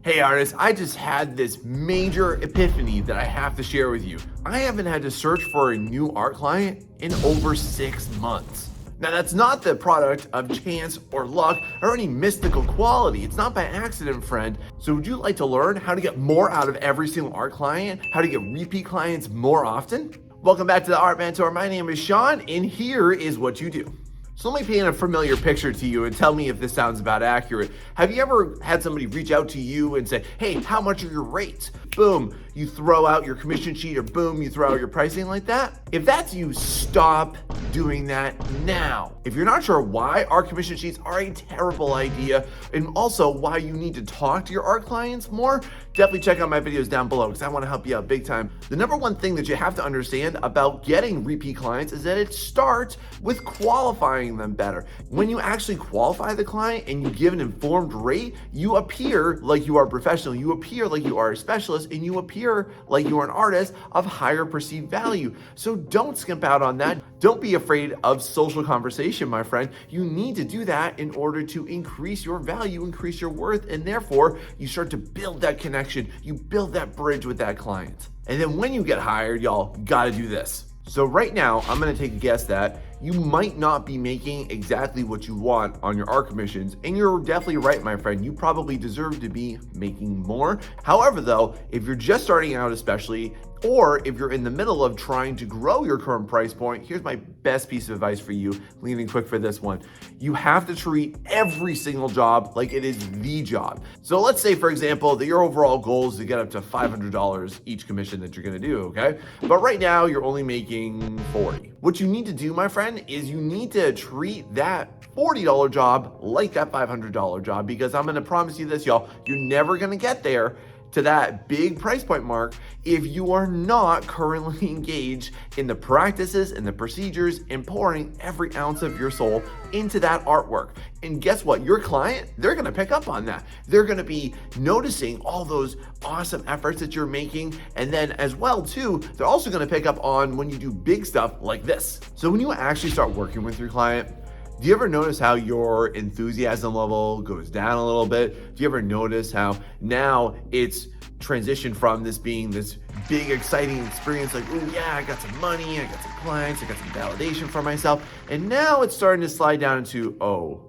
Hey artists, I just had this major epiphany that I have to share with you. I haven't had to search for a new art client in over 6 months. Now that's not the product of chance or luck or any mystical quality. It's not by accident, friend. So would you like to learn how to get more out of every single art client? How to get repeat clients more often? Welcome back to the Art Mentor. My name is Sean and here is what you do. So let me paint a familiar picture to you and tell me if this sounds about accurate. Have you ever had somebody reach out to you and say, hey, how much are your rates? Boom, you throw out your commission sheet, or boom, you throw out your pricing like that? If that's you, stop doing that now. If you're not sure why art commission sheets are a terrible idea, and also why you need to talk to your art clients more, definitely check out my videos down below because I want to help you out big time. The number one thing that you have to understand about getting repeat clients is that it starts with qualifying them better. When you actually qualify the client and you give an informed rate, you appear like you are a professional, you appear like you are a specialist, and you appear like you are an artist of higher perceived value. So don't skimp out on that. Don't be afraid of social conversation, my friend. You need to do that in order to increase your value, increase your worth, and therefore you start to build that connection. You build that bridge with that client. And then when you get hired, y'all gotta do this. So right now, I'm gonna take a guess that you might not be making exactly what you want on your art commissions, and you're definitely right, my friend. You probably deserve to be making more. However, though, if you're just starting out especially, or if you're in the middle of trying to grow your current price point, here's my best piece of advice for you, leaning quick for this one. You have to treat every single job like it is the job. So let's say, for example, that your overall goal is to get up to $500 each commission that you're gonna do, okay? But right now, you're only making 40. What you need to do, my friend, is you need to treat that $40 job like that $500 job, because I'm gonna promise you this, y'all, you're never gonna get there to that big price point mark if you are not currently engaged in the practices and the procedures and pouring every ounce of your soul into that artwork. And guess what? Your client, they're gonna pick up on that. They're gonna be noticing all those awesome efforts that you're making. And then as well too, they're also gonna pick up on when you do big stuff like this. So when you actually start working with your client, do you ever notice how your enthusiasm level goes down a little bit? Do you ever notice how now it's transitioned from this being this big, exciting experience, like, oh yeah, I got some money, I got some clients, I got some validation for myself, and now it's starting to slide down into, oh,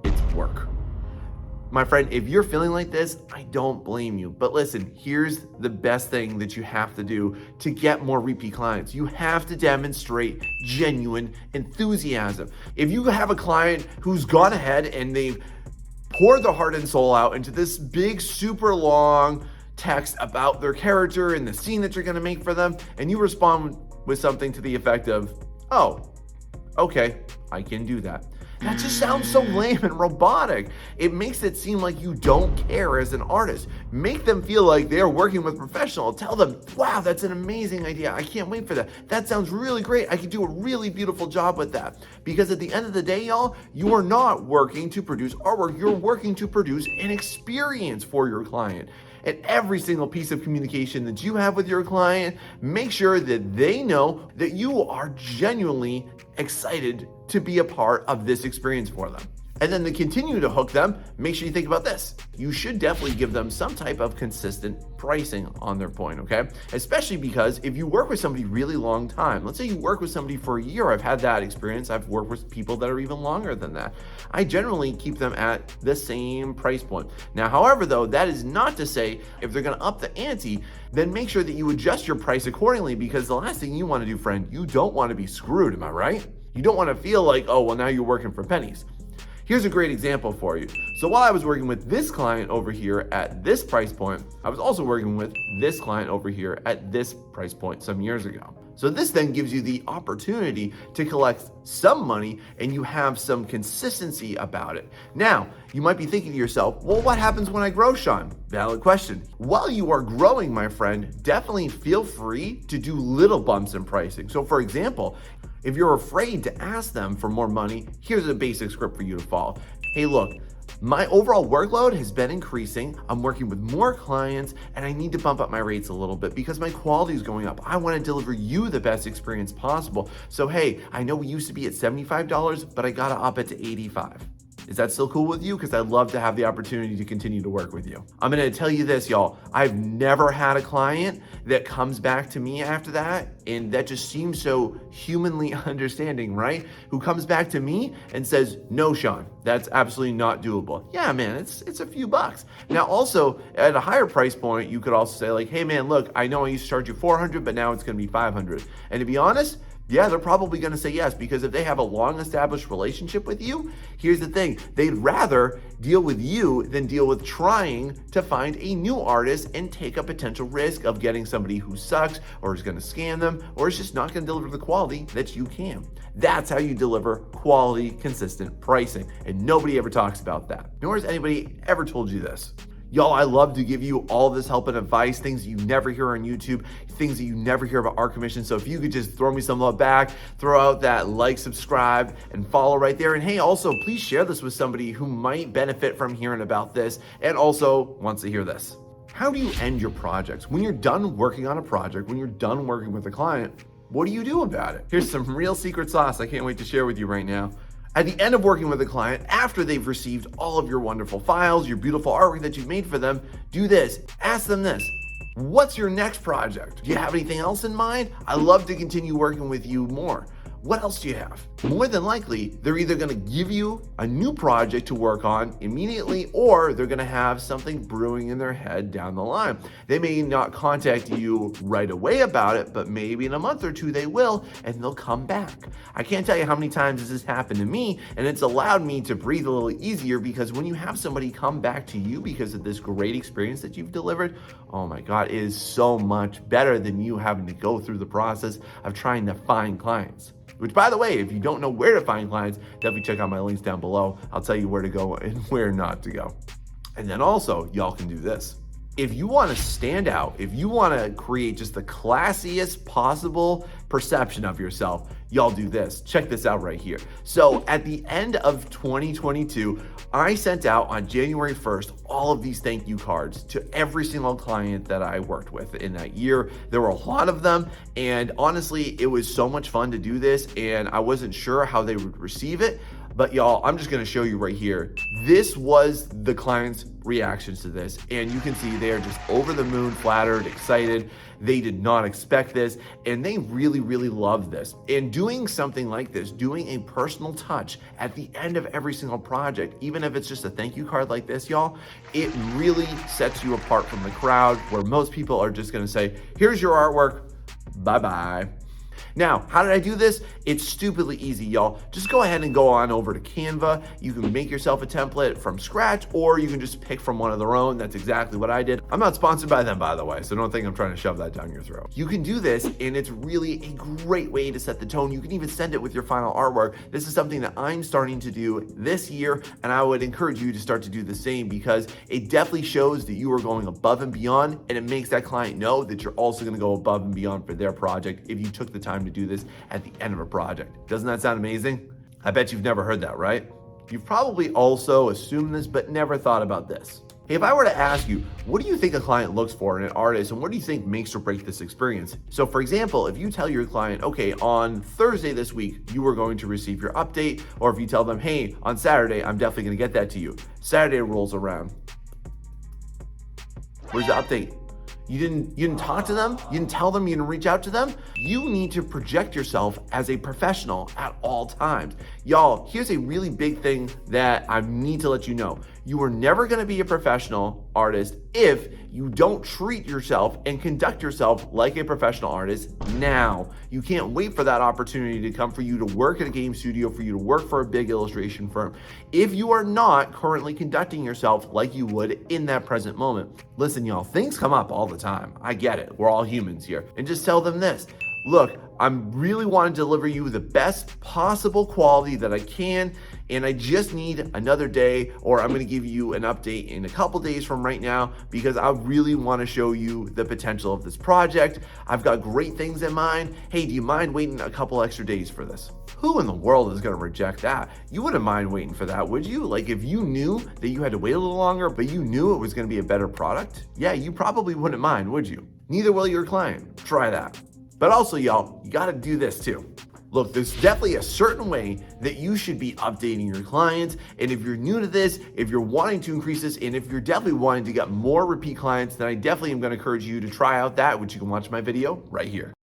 it's work. My friend, if you're feeling like this, I don't blame you. But listen, here's the best thing that you have to do to get more repeat clients. You have to demonstrate genuine enthusiasm. If you have a client who's gone ahead and they've poured their heart and soul out into this big, super long text about their character and the scene that you're gonna make for them, and you respond with something to the effect of, oh, okay, I can do that. That just sounds so lame and robotic. It makes it seem like you don't care as an artist. Make them feel like they're working with a professional. Tell them, wow, that's an amazing idea. I can't wait for that. That sounds really great. I could do a really beautiful job with that. Because at the end of the day, y'all, you are not working to produce artwork. You're working to produce an experience for your client. And every single piece of communication that you have with your client, make sure that they know that you are genuinely excited to be a part of this experience for them. And then to continue to hook them, make sure you think about this. You should definitely give them some type of consistent pricing on their point, okay? Especially because if you work with somebody really long time, let's say you work with somebody for a year, I've had that experience. I've worked with people that are even longer than that. I generally keep them at the same price point. Now, however, though, that is not to say if they're gonna up the ante, then make sure that you adjust your price accordingly, because the last thing you wanna do, friend, you don't wanna be screwed, am I right? You don't wanna feel like, oh, well, now you're working for pennies. Here's a great example for you. So while I was working with this client over here at this price point, I was also working with this client over here at this price point some years ago. So this then gives you the opportunity to collect some money and you have some consistency about it. Now, you might be thinking to yourself, well, what happens when I grow, Sean? Valid question. While you are growing, my friend, definitely feel free to do little bumps in pricing. So for example, if you're afraid to ask them for more money, here's a basic script for you to follow. Hey, look, my overall workload has been increasing. I'm working with more clients and I need to bump up my rates a little bit because my quality is going up. I want to deliver you the best experience possible. So, hey, I know we used to be at $75, but I got to up it to $85. Is that still cool with you? Because I'd love to have the opportunity to continue to work with you. I'm gonna tell you this, y'all. I've never had a client that comes back to me after that, and that just seems so humanly understanding, right? Who comes back to me and says, no, Sean, that's absolutely not doable. Yeah, man, it's a few bucks. Now, also, at a higher price point, you could also say like, hey man, look, I know I used to charge you $400, but now it's gonna be $500. And to be honest, yeah, they're probably going to say yes, because if they have a long established relationship with you, here's the thing, they'd rather deal with you than deal with trying to find a new artist and take a potential risk of getting somebody who sucks or is going to scam them or is just not going to deliver the quality that you can. That's how you deliver quality, consistent pricing. And nobody ever talks about that. Nor has anybody ever told you this. Y'all, I love to give you all this help and advice, things you never hear on YouTube, things that you never hear about Art Commission. So if you could just throw me some love back, throw out that like, subscribe, and follow right there. And hey, also, please share this with somebody who might benefit from hearing about this and also wants to hear this. How do you end your projects? When you're done working on a project, when you're done working with a client, what do you do about it? Here's some real secret sauce I can't wait to share with you right now. At the end of working with a client, after they've received all of your wonderful files, your beautiful artwork that you've made for them, do this. Ask them this. What's your next project? Do you have anything else in mind? I'd love to continue working with you more. What else do you have? More than likely, they're either going to give you a new project to work on immediately, or they're going to have something brewing in their head down the line. They may not contact you right away about it, but maybe in a month or two they will, and they'll come back. I can't tell you how many times this has happened to me, and it's allowed me to breathe a little easier, because when you have somebody come back to you because of this great experience that you've delivered, oh my God, it is so much better than you having to go through the process of trying to find clients. Which, by the way, if you don't know where to find clients, definitely check out my links down below. I'll tell you where to go and where not to go. And then also, y'all can do this. If you want to stand out, if you want to create just the classiest possible perception of yourself, y'all do this. Check this out right here. So at the end of 2022, I sent out on January 1st all of these thank you cards to every single client that I worked with in that year. There were a lot of them, and honestly, it was so much fun to do this, and I wasn't sure how they would receive it. But y'all, I'm just gonna show you right here. This was the client's reactions to this. And you can see they're just over the moon, flattered, excited. They did not expect this, and they really, really loved this. And doing something like this, doing a personal touch at the end of every single project, even if it's just a thank you card like this, y'all, it really sets you apart from the crowd, where most people are just gonna say, here's your artwork, bye-bye. Now, how did I do this? It's stupidly easy, y'all. Just go ahead and go on over to Canva. You can make yourself a template from scratch, or you can just pick from one of their own. That's exactly what I did. I'm not sponsored by them, by the way, so don't think I'm trying to shove that down your throat. You can do this, and it's really a great way to set the tone. You can even send it with your final artwork. This is something that I'm starting to do this year, and I would encourage you to start to do the same, because it definitely shows that you are going above and beyond, and it makes that client know that you're also gonna go above and beyond for their project if you took the time to do this at the end of a project. Doesn't that sound amazing? I bet you've never heard that, right? You've probably also assumed this, but never thought about this. Hey, if I were to ask you, what do you think a client looks for in an artist, and what do you think makes or breaks this experience? So for example, if you tell your client, okay, on Thursday this week, you are going to receive your update, or if you tell them, hey, on Saturday, I'm definitely gonna get that to you. Saturday rolls around. Where's the update? You didn't talk to them? You didn't tell them? You didn't reach out to them? You need to project yourself as a professional at all times. Y'all, here's a really big thing that I need to let you know. You are never gonna be a professional artist if you don't treat yourself and conduct yourself like a professional artist now. You can't wait for that opportunity to come for you to work at a game studio, for you to work for a big illustration firm, if you are not currently conducting yourself like you would in that present moment. Listen, y'all, things come up all the time. I get it. We're all humans here. And just tell them this. Look, I'm really wanting to deliver you the best possible quality that I can, and I just need another day, or I'm gonna give you an update in a couple days from right now, because I really wanna show you the potential of this project. I've got great things in mind. Hey, do you mind waiting a couple extra days for this? Who in the world is gonna reject that? You wouldn't mind waiting for that, would you? Like, if you knew that you had to wait a little longer, but you knew it was gonna be a better product, yeah, you probably wouldn't mind, would you? Neither will your client. Try that. But also, y'all, you gotta do this too. Look, there's definitely a certain way that you should be updating your clients. And if you're new to this, if you're wanting to increase this, and if you're definitely wanting to get more repeat clients, then I definitely am going to encourage you to try out that, which you can watch my video right here.